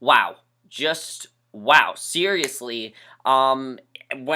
wow. Just wow. Seriously. When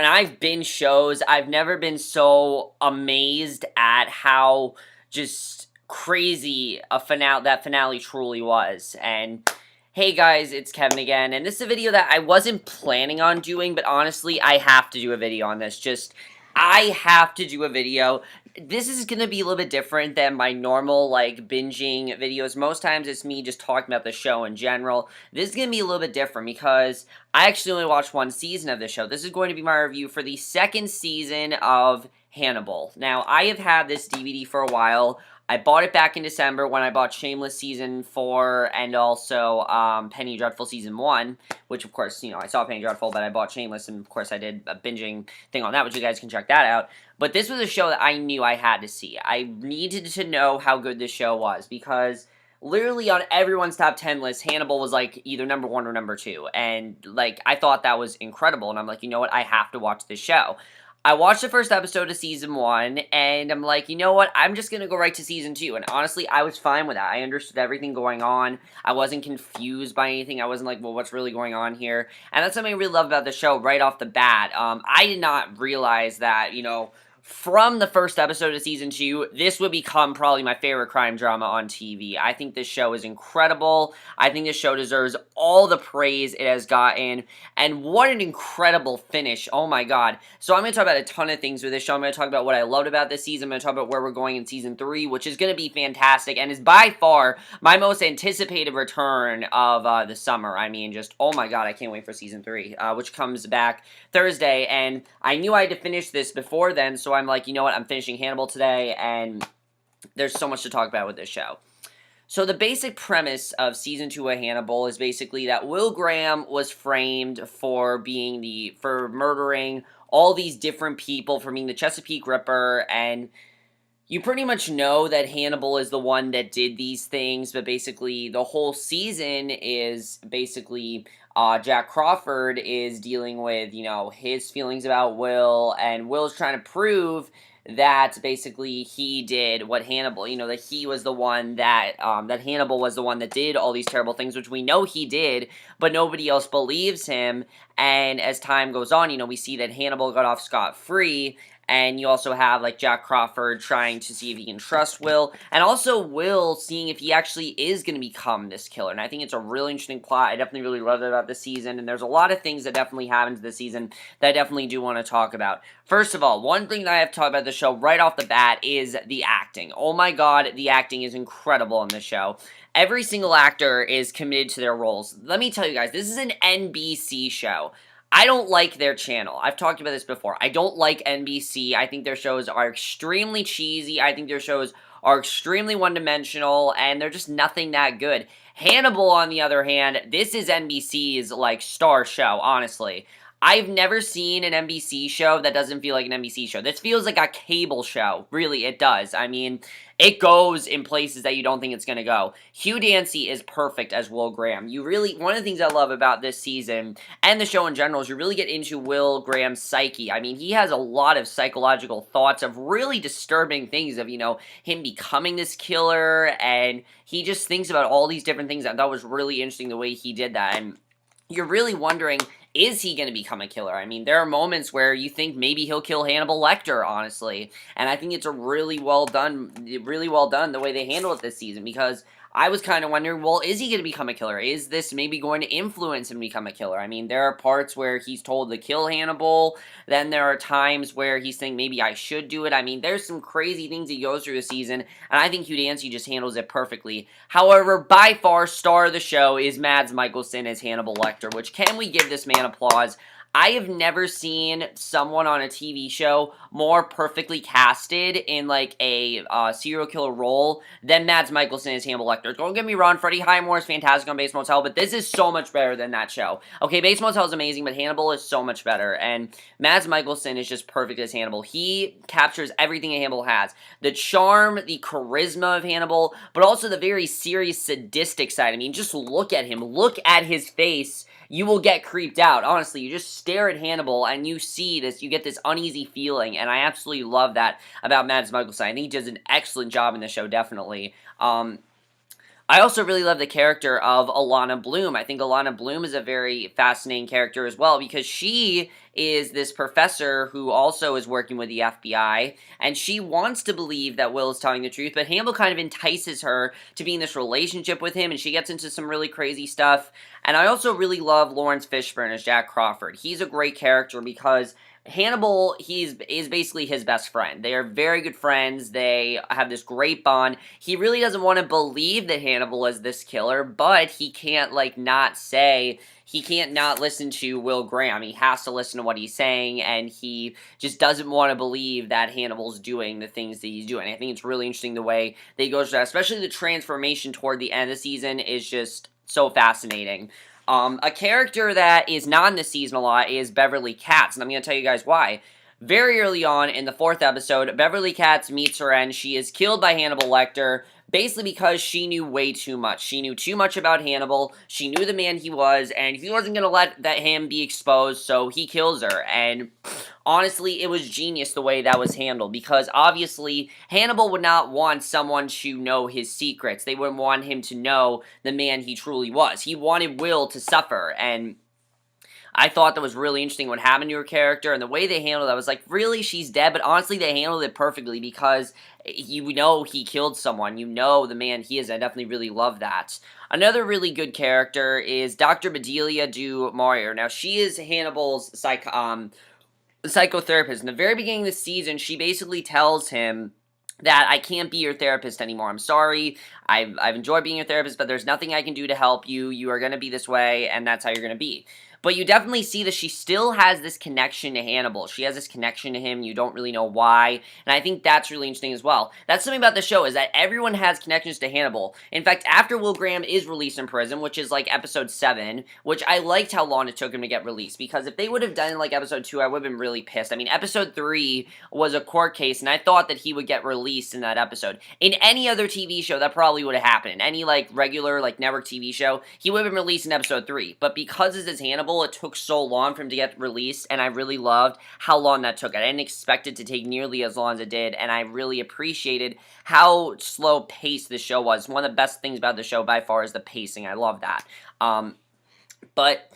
I've been shows, I've never been so amazed at how just crazy that finale truly was. And hey guys, it's Kevin again, and this is a video that I wasn't planning on doing, but honestly, I have to do a video on this. I have to do a video. This is going to be a little bit different than my normal, like, binging videos. Most times it's me just talking about the show in general. This is going to be a little bit different because I actually only watched one season of the show. This is going to be my review for the second season of Hannibal. Now, I have had this DVD for a while. I bought it back in December when I bought Shameless Season 4 and also Penny Dreadful Season 1, which, of course, I saw Penny Dreadful, but I bought Shameless, and, of course, I did a binging thing on that, which you guys can check that out. But this was a show that I knew I had to see. I needed to know how good this show was because literally on everyone's top 10 list, Hannibal was, like, either number 1 or number 2, and, like, I thought that was incredible, and I'm like, you know what, I have to watch this show. I watched the first episode of Season 1, and I'm like, you know what, I'm just gonna go right to Season 2, and honestly, I was fine with that. I understood everything going on. I wasn't confused by anything. I wasn't like, well, what's really going on here? And that's something I really love about the show right off the bat. I did not realize that, from the first episode of Season 2, this would become probably my favorite crime drama on TV. I think this show is incredible. I think this show deserves all the praise it has gotten, and what an incredible finish. Oh my god. So I'm going to talk about a ton of things with this show. I'm going to talk about what I loved about this season. I'm going to talk about where we're going in Season 3, which is going to be fantastic, and is by far my most anticipated return of the summer. I mean, just, oh my god, I can't wait for Season 3, which comes back Thursday, and I knew I had to finish this before then, so I'm like, you know what, I'm finishing Hannibal today, and there's so much to talk about with this show. So the basic premise of Season 2 of Hannibal is basically that Will Graham was framed for murdering all these different people, for being the Chesapeake Ripper, and you pretty much know that Hannibal is the one that did these things, but basically the whole season is basically Jack Crawford is dealing with, his feelings about Will, and Will's trying to prove that basically he did what Hannibal, that he was the one that Hannibal was the one that did all these terrible things, which we know he did, but nobody else believes him. And as time goes on, we see that Hannibal got off scot-free, and you also have, like, Jack Crawford trying to see if he can trust Will, and also Will seeing if he actually is going to become this killer, and I think it's a really interesting plot. I definitely really loved it about this season, and there's a lot of things that definitely happened this season that I definitely do want to talk about. First of all, one thing that I have to talk about the show right off the bat is the acting. Oh my god, the acting is incredible in this show. Every single actor is committed to their roles. Let me tell you guys, this is an NBC show. I don't like their channel. I've talked about this before. I don't like NBC. I think their shows are extremely cheesy. I think their shows are extremely one-dimensional, and they're just nothing that good. Hannibal, on the other hand, this is NBC's, like, star show, honestly. I've never seen an NBC show that doesn't feel like an NBC show. This feels like a cable show. Really, it does. I mean, it goes in places that you don't think it's going to go. Hugh Dancy is perfect as Will Graham. One of the things I love about this season, and the show in general, is you really get into Will Graham's psyche. I mean, he has a lot of psychological thoughts of really disturbing things of, him becoming this killer, and he just thinks about all these different things. I thought was really interesting the way he did that, and you're really wondering, is he going to become a killer? I mean, there are moments where you think maybe he'll kill Hannibal Lecter, honestly. And I think it's really well done the way they handle it this season, because I was kind of wondering, well, is he going to become a killer? Is this maybe going to influence him to become a killer? I mean, there are parts where he's told to kill Hannibal, then there are times where he's saying, maybe I should do it. I mean, there's some crazy things he goes through this season, and I think Hugh Dancy just handles it perfectly. However, by far, star of the show is Mads Mikkelsen as Hannibal Lecter, which, can we give this man applause? I have never seen someone on a TV show more perfectly casted in, like, a serial killer role than Mads Mikkelsen as Hannibal Lecter. Don't get me wrong, Freddie Highmore is fantastic on Bates Motel, but this is so much better than that show. Okay, Bates Motel is amazing, but Hannibal is so much better, and Mads Mikkelsen is just perfect as Hannibal. He captures everything Hannibal has. The charm, the charisma of Hannibal, but also the very serious, sadistic side. I mean, just look at him. Look at his face. You will get creeped out. Honestly, you just stare at Hannibal and you see this, you get this uneasy feeling, and I absolutely love that about Mads Mikkelsen. I think he does an excellent job in the show, definitely. I also really love the character of Alana Bloom. I think Alana Bloom is a very fascinating character as well because she is this professor who also is working with the FBI, and she wants to believe that Will is telling the truth, but Hannibal kind of entices her to be in this relationship with him, and she gets into some really crazy stuff. And I also really love Lawrence Fishburne as Jack Crawford. He's a great character because Hannibal, is basically his best friend. They are very good friends. They have this great bond. He really doesn't want to believe that Hannibal is this killer, but he can't, like, not say, he can't not listen to Will Graham. He has to listen to what he's saying, and he just doesn't want to believe that Hannibal's doing the things that he's doing. I think it's really interesting the way they go through that, especially the transformation toward the end of the season is just so fascinating. A character that is not in this season a lot is Beverly Katz, and I'm going to tell you guys why. Very early on in the 4th episode, Beverly Katz meets her end. She is killed by Hannibal Lecter, basically because she knew way too much. She knew too much about Hannibal, she knew the man he was, and he wasn't going to let him be exposed, so he kills her, and honestly, it was genius the way that was handled, because obviously, Hannibal would not want someone to know his secrets. They wouldn't want him to know the man he truly was. He wanted Will to suffer, and I thought that was really interesting what happened to her character, and the way they handled it, I was like, really, she's dead? But honestly, they handled it perfectly, because you know he killed someone. You know the man he is. I definitely really love that. Another really good character is Dr. Bedelia du Maurier. Now, she is Hannibal's psychotherapist. In the very beginning of the season, she basically tells him that I can't be your therapist anymore. I'm sorry. I've enjoyed being your therapist, but there's nothing I can do to help you. You are going to be this way, and that's how you're going to be. But you definitely see that she still has this connection to Hannibal. She has this connection to him. You don't really know why. And I think that's really interesting as well. That's something about the show, is that everyone has connections to Hannibal. In fact, after Will Graham is released in prison, which is like episode 7, which I liked how long it took him to get released. Because if they would have done like episode 2, I would have been really pissed. I mean, episode 3 was a court case, and I thought that he would get released in that episode. In any other TV show, that probably would have happened. In any like regular like network TV show, he would have been released in episode 3. But because this is Hannibal, it took so long for him to get released, and I really loved how long that took. I didn't expect it to take nearly as long as it did, and I really appreciated how slow paced the show was. One of the best things about the show by far is the pacing. I love that. But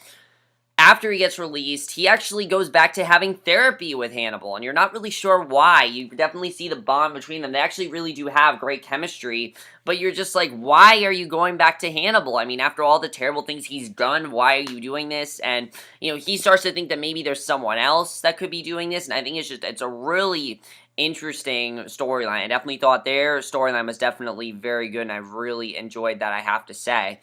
after he gets released, he actually goes back to having therapy with Hannibal, and you're not really sure why. You definitely see the bond between them. They actually really do have great chemistry, but you're just like, why are you going back to Hannibal? I mean, after all the terrible things he's done, why are you doing this? And, you know, he starts to think that maybe there's someone else that could be doing this, and I think it's a really interesting storyline. I definitely thought their storyline was definitely very good, and I really enjoyed that, I have to say.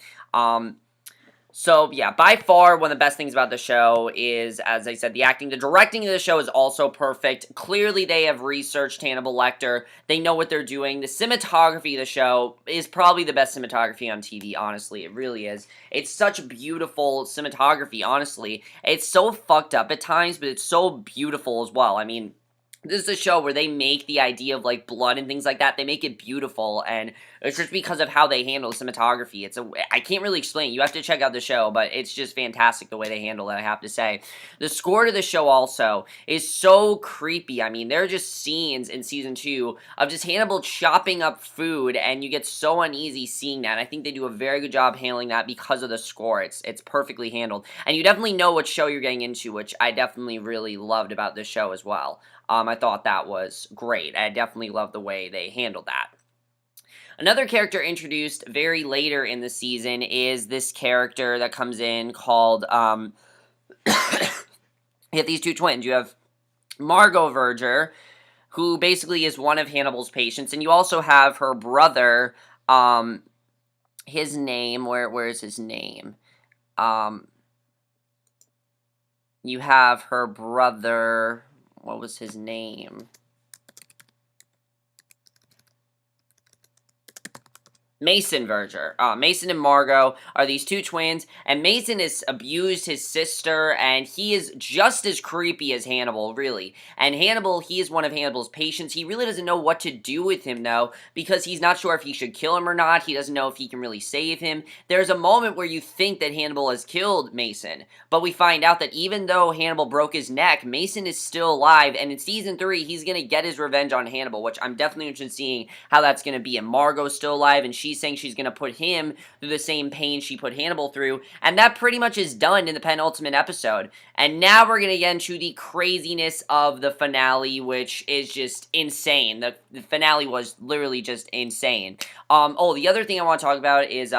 So, yeah, by far, one of the best things about the show is, as I said, the acting. The directing of the show is also perfect. Clearly, they have researched Hannibal Lecter. They know what they're doing. The cinematography of the show is probably the best cinematography on TV, honestly. It really is. It's such beautiful cinematography, honestly. It's so fucked up at times, but it's so beautiful as well. I mean, this is a show where they make the idea of, like, blood and things like that, they make it beautiful, and it's just because of how they handle cinematography. I can't really explain it. You have to check out the show, but it's just fantastic the way they handle it, I have to say. The score to the show also is so creepy. I mean, there are just scenes in Season 2 of just Hannibal chopping up food, and you get so uneasy seeing that. I think they do a very good job handling that because of the score. It's perfectly handled. And you definitely know what show you're getting into, which I definitely really loved about this show as well. I thought that was great. I definitely love the way they handled that. Another character introduced very later in the season is this character that comes in called, you have these two twins. You have Margot Verger, who basically is one of Hannibal's patients, and you also have her brother, his name, where is his name? You have her brother, what was his name? Mason Verger. Mason and Margot are these two twins, and Mason has abused his sister, and he is just as creepy as Hannibal, really. And Hannibal, he is one of Hannibal's patients. He really doesn't know what to do with him, though, because he's not sure if he should kill him or not. He doesn't know if he can really save him. There's a moment where you think that Hannibal has killed Mason, but we find out that even though Hannibal broke his neck, Mason is still alive, and in Season 3, he's going to get his revenge on Hannibal, which I'm definitely interested in seeing how that's going to be. And Margot's still alive, and she she's saying she's going to put him through the same pain she put Hannibal through, and that pretty much is done in the penultimate episode. And now we're going to get into the craziness of the finale, which is just insane. The finale was literally just insane. The other thing I want to talk about is,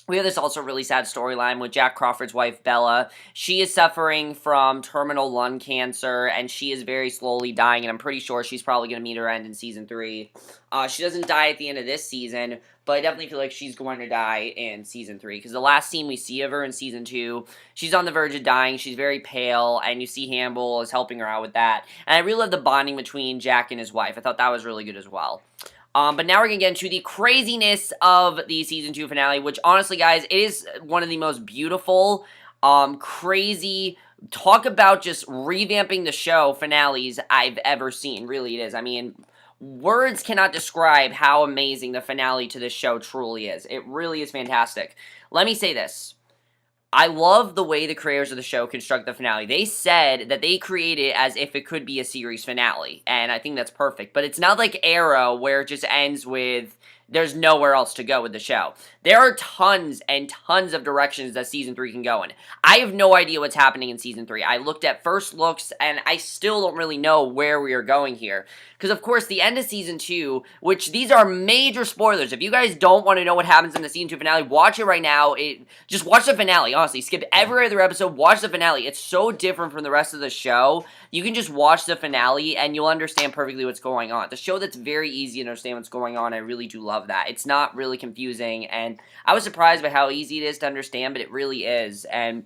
we have this also really sad storyline with Jack Crawford's wife, Bella. She is suffering from terminal lung cancer, and she is very slowly dying, and I'm pretty sure she's probably going to meet her end in Season 3. She doesn't die at the end of this season, but I definitely feel like she's going to die in Season 3, because the last scene we see of her in Season 2, she's on the verge of dying, she's very pale, and you see Hannibal is helping her out with that. And I really love the bonding between Jack and his wife. I thought that was really good as well. But now we're going to get into the craziness of the Season 2 finale, which honestly, guys, it is one of the most beautiful, crazy, talk about just revamping the show finales I've ever seen. Really, it is. I mean, words cannot describe how amazing the finale to this show truly is. It really is fantastic. Let me say this. I love the way the creators of the show construct the finale. They said that they created it as if it could be a series finale, and I think that's perfect. But it's not like Arrow, where it just ends with there's nowhere else to go with the show. There are tons and tons of directions that Season 3 can go in. I have no idea what's happening in Season 3. I looked at first looks, and I still don't really know where we are going here. Because, of course, the end of Season 2, which these are major spoilers. If you guys don't want to know what happens in the Season 2 finale, watch it right now. Just watch the finale, honestly. Skip every other episode. Watch the finale. It's so different from the rest of the show. You can just watch the finale, and you'll understand perfectly what's going on. The show that's very easy to understand what's going on. I really do love that. It's not really confusing, and I was surprised by how easy it is to understand, but it really is. And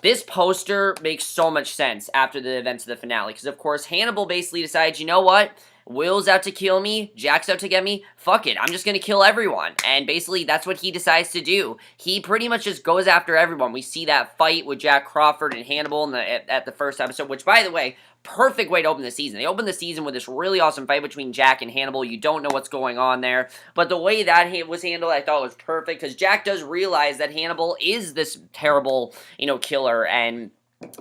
this poster makes so much sense after the events of the finale, because of course Hannibal basically decides, you know what? Will's out to kill me, Jack's out to get me, fuck it, I'm just gonna kill everyone. And basically that's what he decides to do. He pretty much just goes after everyone. We see that fight with Jack Crawford and Hannibal at the first episode, which, by the way, perfect way to open the season. They open the season with this really awesome fight between Jack and Hannibal. You don't know what's going on there, but the way that was handled, I thought was perfect, because Jack does realize that Hannibal is this terrible, killer, and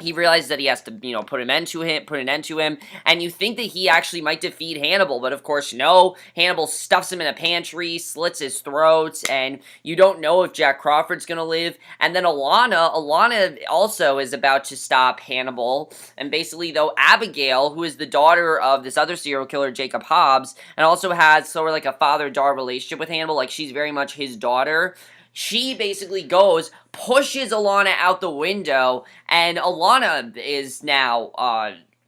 he realizes that he has to, put an end to him, and you think that he actually might defeat Hannibal, but of course, no. Hannibal stuffs him in a pantry, slits his throat, and you don't know if Jack Crawford's gonna live. And then Alana also is about to stop Hannibal, and basically, though, Abigail, who is the daughter of this other serial killer, Jacob Hobbs, and also has sort of like a father-daughter relationship with Hannibal, like she's very much his daughter, she basically pushes Alana out the window, and Alana is now,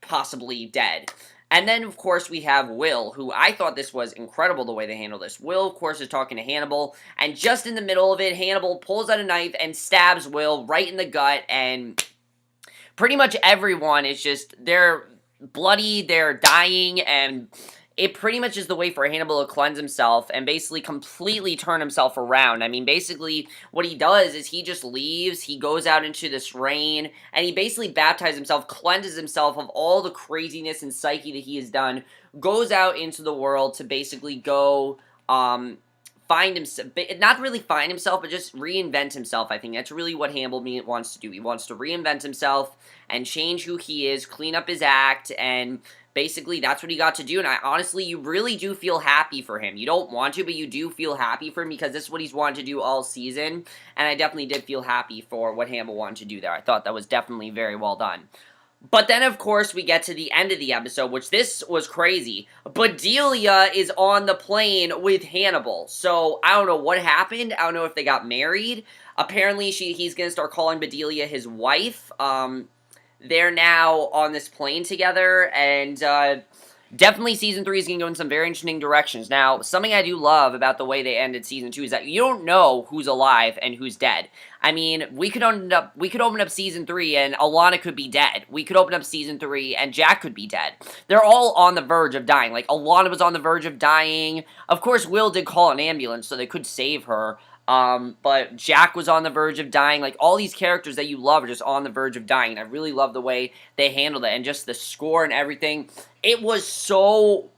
possibly dead. And then, of course, we have Will, who I thought this was incredible the way they handled this. Will, of course, is talking to Hannibal, and just in the middle of it, Hannibal pulls out a knife and stabs Will right in the gut, and pretty much everyone is just, they're bloody, they're dying, and it pretty much is the way for Hannibal to cleanse himself and basically completely turn himself around. I mean, basically, what he does is he just leaves, he goes out into this rain, and he basically baptizes himself, cleanses himself of all the craziness and psyche that he has done, goes out into the world to basically go, find himself, not really find himself, but just reinvent himself. I think that's really what Hannibal wants to do. He wants to reinvent himself and change who he is, clean up his act, and basically that's what he got to do. And honestly, you really do feel happy for him. You don't want to, but you do feel happy for him, because this is what he's wanted to do all season, and I definitely did feel happy for what Hannibal wanted to do there. I thought that was definitely very well done. But then, of course, we get to the end of the episode, which this was crazy. Bedelia is on the plane with Hannibal. So, I don't know what happened. I don't know if they got married. Apparently, he's going to start calling Bedelia his wife. They're now on this plane together, and definitely Season 3 is going to go in some very interesting directions. Now, something I do love about the way they ended Season 2 is that you don't know who's alive and who's dead. I mean, we could open up Season 3 and Alana could be dead. We could open up Season 3 and Jack could be dead. They're all on the verge of dying. Like, Alana was on the verge of dying. Of course, Will did call an ambulance, so they could save her. But Jack was on the verge of dying. Like, all these characters that you love are just on the verge of dying. And I really love the way they handled it. And just the score and everything. It was so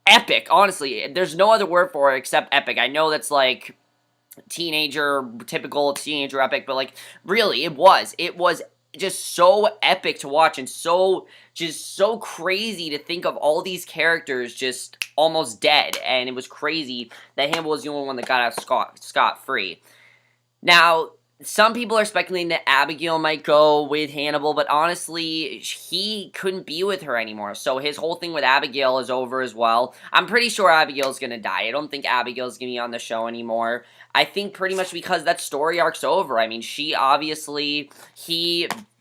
epic, honestly. There's no other word for it except epic. I know that's, like, typical teenager epic. But, like, really, it was. It was just so epic to watch. And so crazy to think of all these characters just almost dead, and it was crazy that Hannibal was the only one that got out scot-free. Now, some people are speculating that Abigail might go with Hannibal, but honestly, he couldn't be with her anymore. So his whole thing with Abigail is over as well. I'm pretty sure Abigail's gonna die. I don't think Abigail's gonna be on the show anymore. I think pretty much because that story arc's over. I mean, he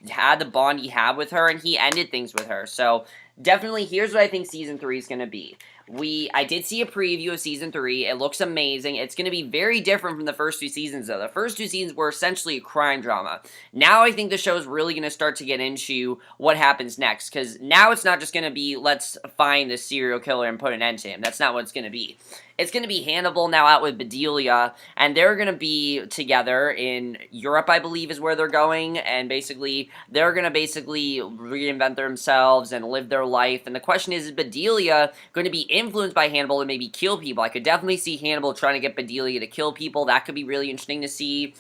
had the bond he had with her, and he ended things with her. So definitely, here's what I think Season 3 is gonna be. I did see a preview of Season 3. It looks amazing. It's going to be very different from the first 2 seasons, though. The first 2 seasons were essentially a crime drama. Now I think the show is really going to start to get into what happens next, because now it's not just going to be, let's find this serial killer and put an end to him. That's not what it's going to be. It's going to be Hannibal now out with Bedelia, and they're going to be together in Europe, I believe, is where they're going, and basically, they're going to reinvent themselves and live their life, and the question is Bedelia going to be influenced by Hannibal and maybe kill people? I could definitely see Hannibal trying to get Bedelia to kill people. That could be really interesting to see.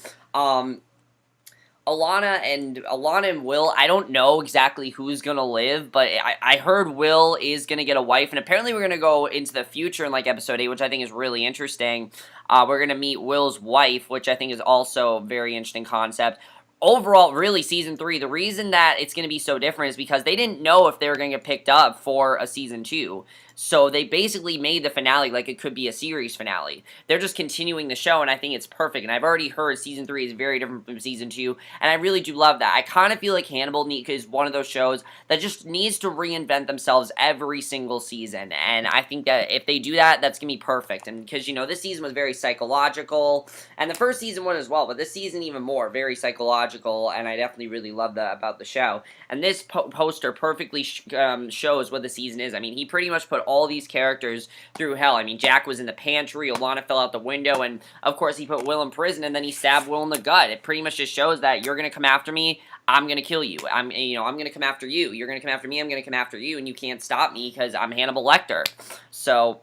Alana and Will, I don't know exactly who's going to live, but I heard Will is going to get a wife, and apparently we're going to go into the future in, like, episode 8, which I think is really interesting. We're going to meet Will's wife, which I think is also a very interesting concept. Overall, really, Season 3, the reason that it's going to be so different is because they didn't know if they were going to get picked up for a Season 2. So they basically made the finale like it could be a series finale. They're just continuing the show, and I think it's perfect. And I've already heard Season 3 is very different from Season 2, and I really do love that. I kind of feel like Hannibal is one of those shows that just needs to reinvent themselves every single season. And I think that if they do that, that's going to be perfect. And because, this season was very psychological, and the first season was as well, but this season even more, very psychological, and I definitely really love that about the show. And this poster perfectly shows what the season is. I mean, he pretty much put all these characters through hell. I mean, Jack was in the pantry, Alana fell out the window, and of course he put Will in prison, and then he stabbed Will in the gut. It pretty much just shows that you're gonna come after me, I'm gonna kill you. I'm gonna come after you. You're gonna come after me, I'm gonna come after you, and you can't stop me because I'm Hannibal Lecter. So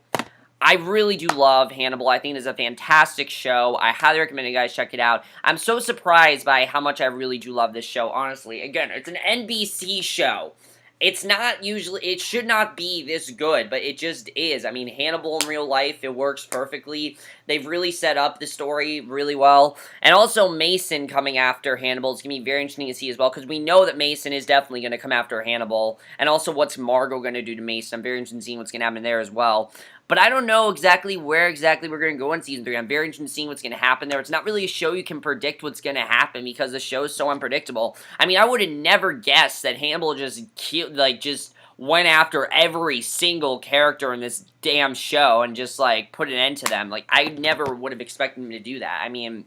I really do love Hannibal. I think it is a fantastic show. I highly recommend you guys check it out. I'm so surprised by how much I really do love this show, honestly. Again, it's an NBC show. It's not usually, it should not be this good, but it just is. I mean, Hannibal in real life, it works perfectly. They've really set up the story really well. And also Mason coming after Hannibal is going to be very interesting to see as well, because we know that Mason is definitely going to come after Hannibal. And also what's Margot going to do to Mason. I'm very interested in seeing what's going to happen there as well. But I don't know exactly where we're going to go in Season 3. I'm very interested in seeing what's going to happen there. It's not really a show you can predict what's going to happen because the show is so unpredictable. I mean, I would have never guessed that Hannibal just went after every single character in this damn show and just, put an end to them. Like, I never would have expected him to do that. I mean,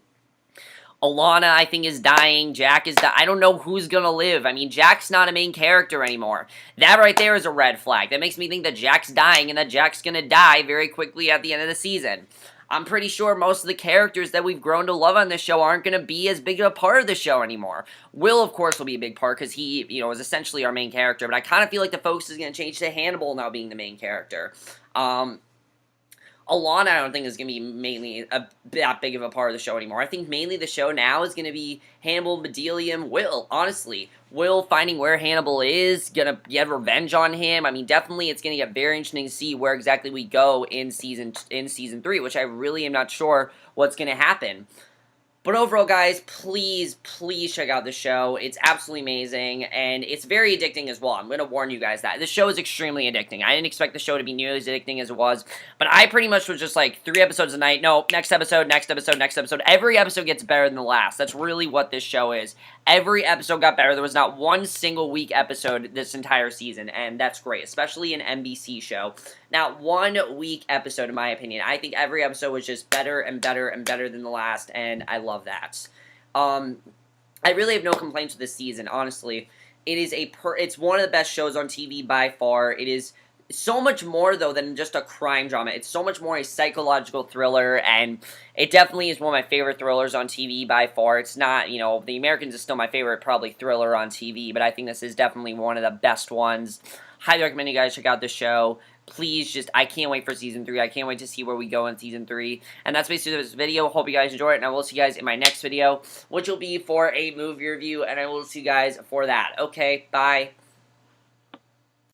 Alana, I think, is dying. Jack is dying. I don't know who's gonna live. I mean, Jack's not a main character anymore. That right there is a red flag. That makes me think that Jack's dying and that Jack's gonna die very quickly at the end of the season. I'm pretty sure most of the characters that we've grown to love on this show aren't going to be as big of a part of the show anymore. Will, of course, will be a big part because he, is essentially our main character, but I kind of feel like the focus is going to change to Hannibal now being the main character. Alana, I don't think is going to be mainly that big of a part of the show anymore. I think mainly the show now is going to be Hannibal, Bedelia, and Will, honestly. Will finding where Hannibal is, going to get revenge on him. I mean, definitely it's going to get very interesting to see where exactly we go in season 3, which I really am not sure what's going to happen. But overall, guys, please check out the show. It's absolutely amazing, and it's very addicting as well. I'm going to warn you guys that. The show is extremely addicting. I didn't expect the show to be nearly as addicting as it was, but I pretty much was just 3 episodes a night. No, next episode, next episode, next episode. Every episode gets better than the last. That's really what this show is. Every episode got better. There was not one single weak episode this entire season, and that's great, especially an NBC show. Not one weak episode, in my opinion. I think every episode was just better and better and better than the last, and I love that. I really have no complaints with this season, honestly. It is it's one of the best shows on TV by far. It is so much more, though, than just a crime drama. It's so much more a psychological thriller, and it definitely is one of my favorite thrillers on TV by far. It's not, The Americans is still my favorite, probably, thriller on TV, but I think this is definitely one of the best ones. Highly recommend you guys check out this show. Please, I can't wait for Season 3. I can't wait to see where we go in Season 3. And that's basically this video. Hope you guys enjoy it, and I will see you guys in my next video, which will be for a movie review, and I will see you guys for that. Okay, bye.